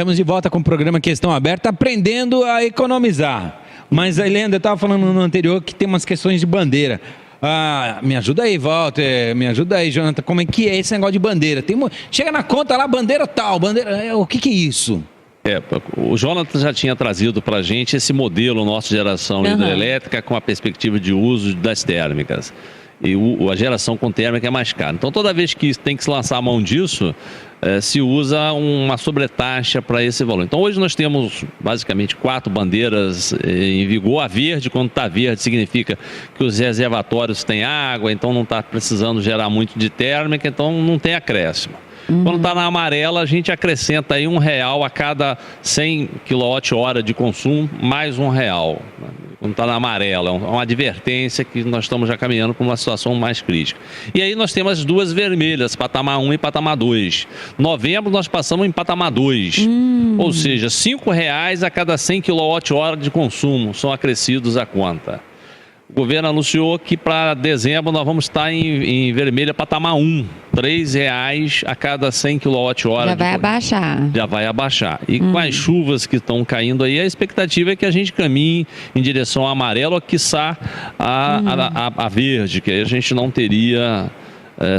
Estamos de volta com o programa Questão Aberta, aprendendo a economizar. Mas aí, Leandro, eu estava falando no anterior que tem umas questões de bandeira. Ah, me ajuda aí, Walter, me ajuda aí, Jonathan, como é que é esse negócio de bandeira? Chega na conta lá, bandeira tal, bandeira... O que é isso? O Jonathan já tinha trazido para a gente esse modelo nosso de geração hidrelétrica com a perspectiva de uso das térmicas. E a geração com térmica é mais cara. Então, toda vez que tem que se lançar a mão disso, se usa uma sobretaxa para esse valor. Então, hoje nós temos basicamente 4 bandeiras em vigor. A verde, quando está verde, significa que os reservatórios têm água, então não está precisando gerar muito de térmica, então não tem acréscimo. Quando está na amarela, a gente acrescenta aí R$1 a cada 100 kWh de consumo, mais R$1. Quando está na amarela, é uma advertência que nós estamos já caminhando para uma situação mais crítica. E aí nós temos as duas vermelhas, patamar 1 e patamar 2. Novembro nós passamos em patamar 2, ou seja, R$5 a cada 100 kWh de consumo são acrescidos à conta. O governo anunciou que para dezembro nós vamos estar em vermelha patamar 1, R$3 a cada 100 kWh. Já vai abaixar. Já vai abaixar. E com as chuvas que estão caindo aí, a expectativa é que a gente caminhe em direção ao amarelo, quiçá a verde, que aí a gente não teria...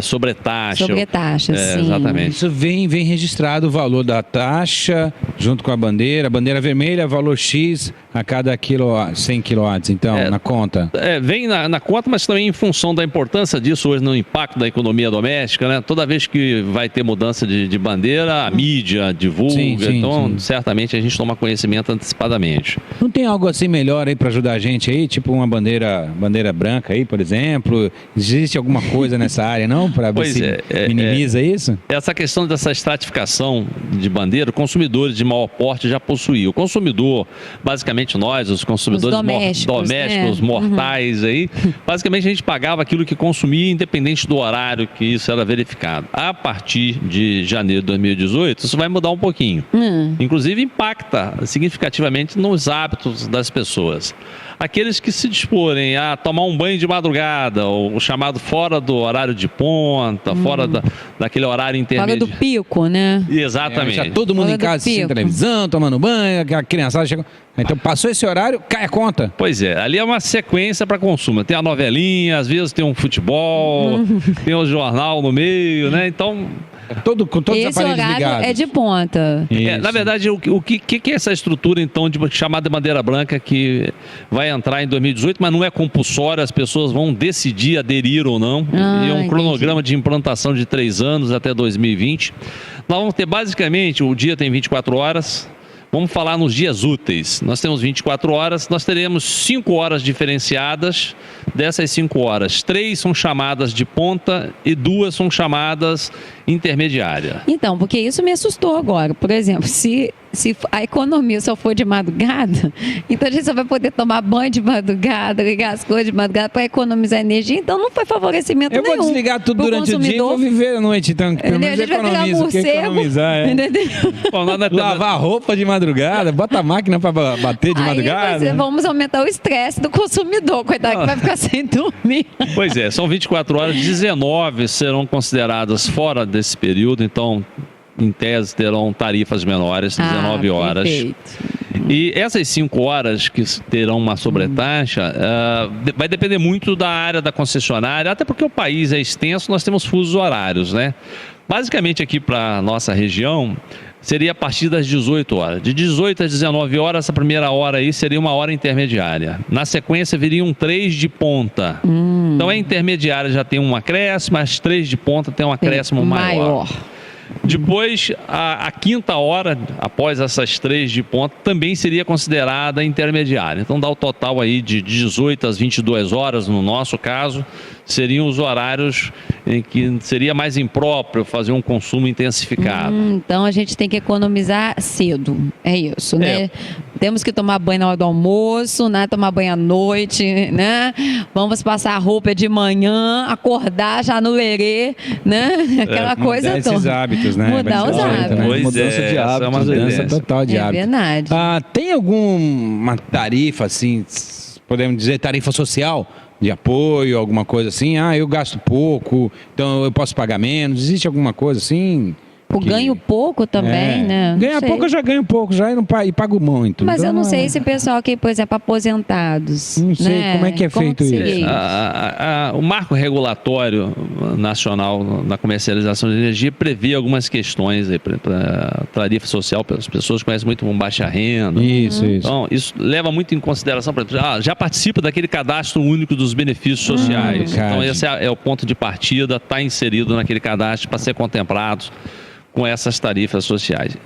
sobretaxa. Sobretaxa, sim. Exatamente. Isso vem registrado o valor da taxa, junto com a bandeira vermelha, valor X a cada 100 kW, então, na conta. Vem na conta, mas também em função da importância disso hoje no impacto da economia doméstica, né? Toda vez que vai ter mudança de bandeira, a mídia divulga, sim. Certamente a gente toma conhecimento antecipadamente. Não tem algo assim melhor aí para ajudar a gente aí, tipo uma bandeira branca aí, por exemplo? Existe alguma coisa nessa área, não? Para ver se minimiza isso? Essa questão dessa estratificação de bandeira, consumidores de maior porte já possuíam. O consumidor, basicamente nós, os consumidores domésticos, mortais aí, basicamente a gente pagava aquilo que consumia independente do horário que isso era verificado. A partir de janeiro de 2018, isso vai mudar um pouquinho. Inclusive impacta significativamente nos hábitos das pessoas. Aqueles que se disporem a tomar um banho de madrugada, o chamado fora do horário de ponta, fora daquele horário intermediário. Fora do pico, né? Exatamente. Já todo mundo em casa assistindo televisão, tomando banho, a criançada chega... Então passou esse horário, cai a conta. Pois é, ali é uma sequência para consumo. Tem a novelinha, às vezes tem um futebol, tem um jornal no meio, né? Então... com todos os aparelhos ligados. É de ponta. Na verdade, o que é essa estrutura, então, chamada de bandeira branca, que vai entrar em 2018, mas não é compulsória, as pessoas vão decidir aderir ou não. E é um cronograma de implantação de 3 anos até 2020. Nós vamos ter, basicamente, o dia tem 24 horas. Vamos falar nos dias úteis. Nós temos 24 horas, nós teremos 5 horas diferenciadas. Dessas 5 horas, 3 são chamadas de ponta e 2 são chamadas intermediária. Então, porque isso me assustou agora. Por exemplo, se a economia só for de madrugada, então a gente só vai poder tomar banho de madrugada, ligar as coisas de madrugada para economizar energia. Então não foi favorecimento nenhum. Eu vou desligar tudo durante o dia e vou viver a noite. Então, pelo menos economizo. O que economizar lavar roupa de madrugada, bota a máquina para bater de madrugada. Vamos aumentar o estresse do consumidor, coitado, que vai ficar sem dormir. Pois é, são 24 horas, 19 serão consideradas fora desse período, então... em tese terão tarifas menores, 19 horas. Perfeito. E essas 5 horas que terão uma sobretaxa, vai depender muito da área da concessionária, até porque o país é extenso, nós temos fusos horários, né? Basicamente aqui para a nossa região, seria a partir das 18 horas. De 18 às 19 horas, essa primeira hora aí seria uma hora intermediária. Na sequência, viriam 3 de ponta. Então a intermediária já tem um acréscimo, as 3 de ponta tem um acréscimo maior. Depois, a quinta hora, após essas 3 de ponta, também seria considerada intermediária. Então dá o total aí de 18 às 22 horas, no nosso caso, seriam os horários em que seria mais impróprio fazer um consumo intensificado. Então a gente tem que economizar cedo, é isso, né? Temos que tomar banho na hora do almoço, né? Tomar banho à noite, né? Vamos passar a roupa de manhã, acordar já no lerê, né? Aquela coisa toda. Esses hábitos, né? Mudar os hábitos. Né? Mudança de hábitos, mudança total de hábitos. É verdade. Tem alguma tarifa, assim, podemos dizer tarifa social? De apoio, alguma coisa assim? Eu gasto pouco, então eu posso pagar menos. Existe alguma coisa assim? ganho pouco também, né? Não Ganha sei. pouco, eu já ganho pouco, já e pago muito. Mas Então, eu não sei se pessoal que, por exemplo, aposentados. Não sei né? como é que é feito seria isso. O marco regulatório nacional na comercialização de energia prevê algumas questões para tarifa social, as pessoas conhecem muito com baixa renda. Isso. Então, isso leva muito em consideração, por exemplo, já participa daquele cadastro único dos benefícios sociais. Então, CAD. esse é o ponto de partida, está inserido naquele cadastro para ser contemplado com essas tarifas sociais.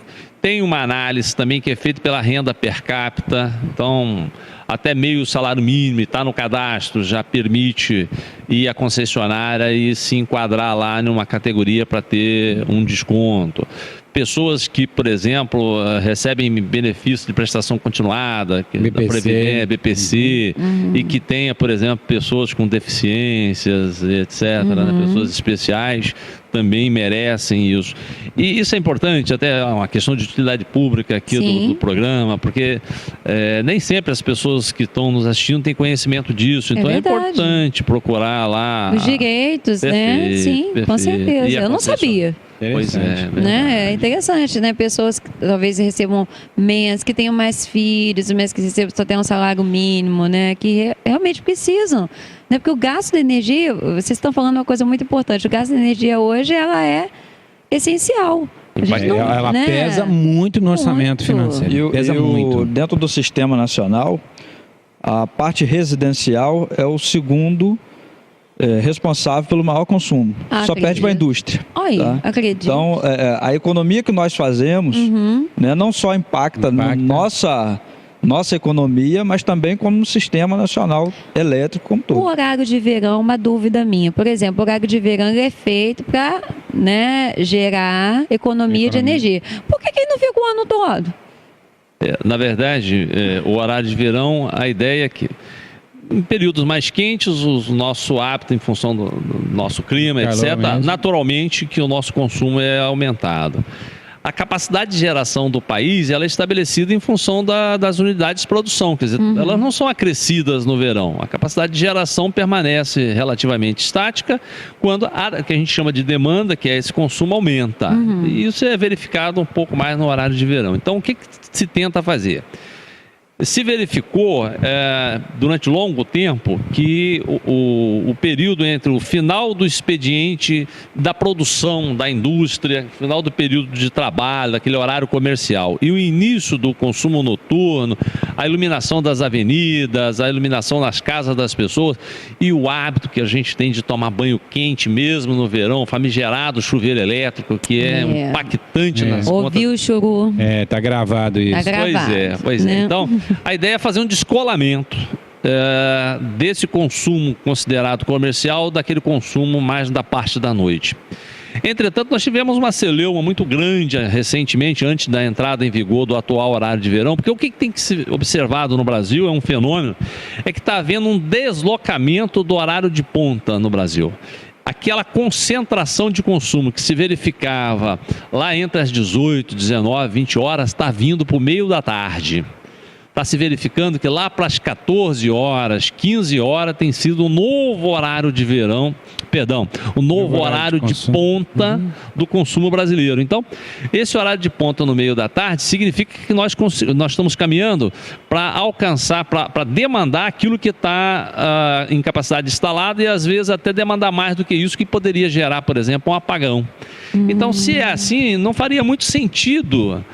Tem uma análise também que é feita pela renda per capita, então até meio salário mínimo está no cadastro, já permite ir à concessionária e se enquadrar lá numa categoria para ter um desconto. Pessoas que, por exemplo, recebem benefício de prestação continuada, BPC. BPC, e que tenha, por exemplo, pessoas com deficiências, etc., né, pessoas especiais, também merecem isso. E isso é importante, até uma questão de utilidade pública aqui do programa, porque nem sempre as pessoas que estão nos assistindo têm conhecimento disso, então é importante procurar lá os direitos, né? Sim, com certeza. Eu não sabia. Pois é, né? É interessante, né? Pessoas que talvez recebam menos, que tenham mais filhos, mas que só tenham um salário mínimo, né? Que realmente precisam. Né? Porque o gasto de energia, vocês estão falando uma coisa muito importante, o gasto de energia hoje, ela é essencial. Ela pesa muito no orçamento financeiro. Pesa muito. Dentro do sistema nacional, a parte residencial é o segundo responsável pelo maior consumo. Só perde para a indústria. Oi, tá? acredito. Então, a economia que nós fazemos né, não só impacta nossa economia, mas também como no sistema nacional elétrico como todo. O horário de verão, uma dúvida minha. Por exemplo, o horário de verão é feito para, né, gerar economia de energia. Por que ele não fica o ano todo? Na verdade, o horário de verão, a ideia é que em períodos mais quentes, o nosso hábito em função do nosso clima, etc., naturalmente que o nosso consumo é aumentado. A capacidade de geração do país ela é estabelecida em função das unidades de produção, quer dizer, elas não são acrescidas no verão. A capacidade de geração permanece relativamente estática quando a que a gente chama de demanda, que é esse consumo, aumenta. E isso é verificado um pouco mais no horário de verão. Então, o que se tenta fazer? Se verificou durante longo tempo que o período entre o final do expediente da produção da indústria, final do período de trabalho, daquele horário comercial, e o início do consumo noturno, a iluminação das avenidas, a iluminação nas casas das pessoas e o hábito que a gente tem de tomar banho quente mesmo no verão, famigerado chuveiro elétrico, que é impactante nas contas. Ouviu o churu? Tá gravado isso. Tá gravado, pois é. né? Então, a ideia é fazer um descolamento desse consumo considerado comercial daquele consumo mais da parte da noite. Entretanto, nós tivemos uma celeuma muito grande recentemente, antes da entrada em vigor do atual horário de verão, porque o que tem que ser observado no Brasil é um fenômeno, é que está havendo um deslocamento do horário de ponta no Brasil. Aquela concentração de consumo que se verificava lá entre as 18, 19, 20 horas, está vindo para o meio da tarde. Está se verificando que lá para as 14 horas, 15 horas, tem sido o novo horário de verão, o novo horário de ponta do consumo brasileiro. Então, esse horário de ponta no meio da tarde significa que nós estamos caminhando para alcançar, para demandar aquilo que está em capacidade instalada e às vezes até demandar mais do que isso, que poderia gerar, por exemplo, um apagão. Então, se é assim, não faria muito sentido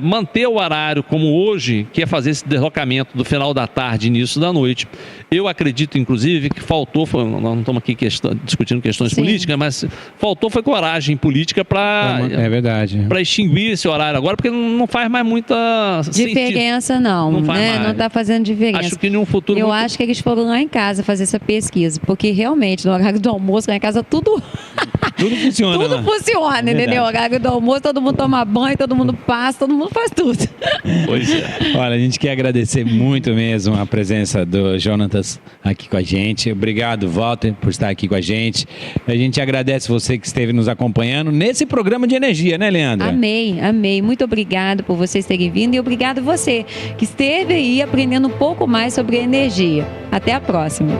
manter o horário como hoje, que é fazer esse deslocamento do final da tarde e início da noite. Eu acredito, inclusive, que faltou, nós não estamos aqui discutindo questões políticas, mas faltou foi coragem política para extinguir esse horário agora, porque não faz mais muita diferença, não está fazendo diferença. Acho que num futuro acho que eles foram lá em casa fazer essa pesquisa, porque realmente no horário do almoço lá em casa tudo funciona. Tudo funciona, entendeu? O horário do almoço, todo mundo toma banho, todo mundo passa, todo mundo faz tudo. Pois é. Olha, a gente quer agradecer muito mesmo a presença do Jonatas aqui com a gente. Obrigado, Walter, por estar aqui com a gente. A gente agradece você que esteve nos acompanhando nesse programa de energia, né, Leandra? Amei. Muito obrigado por vocês terem vindo e obrigado você que esteve aí aprendendo um pouco mais sobre energia. Até a próxima.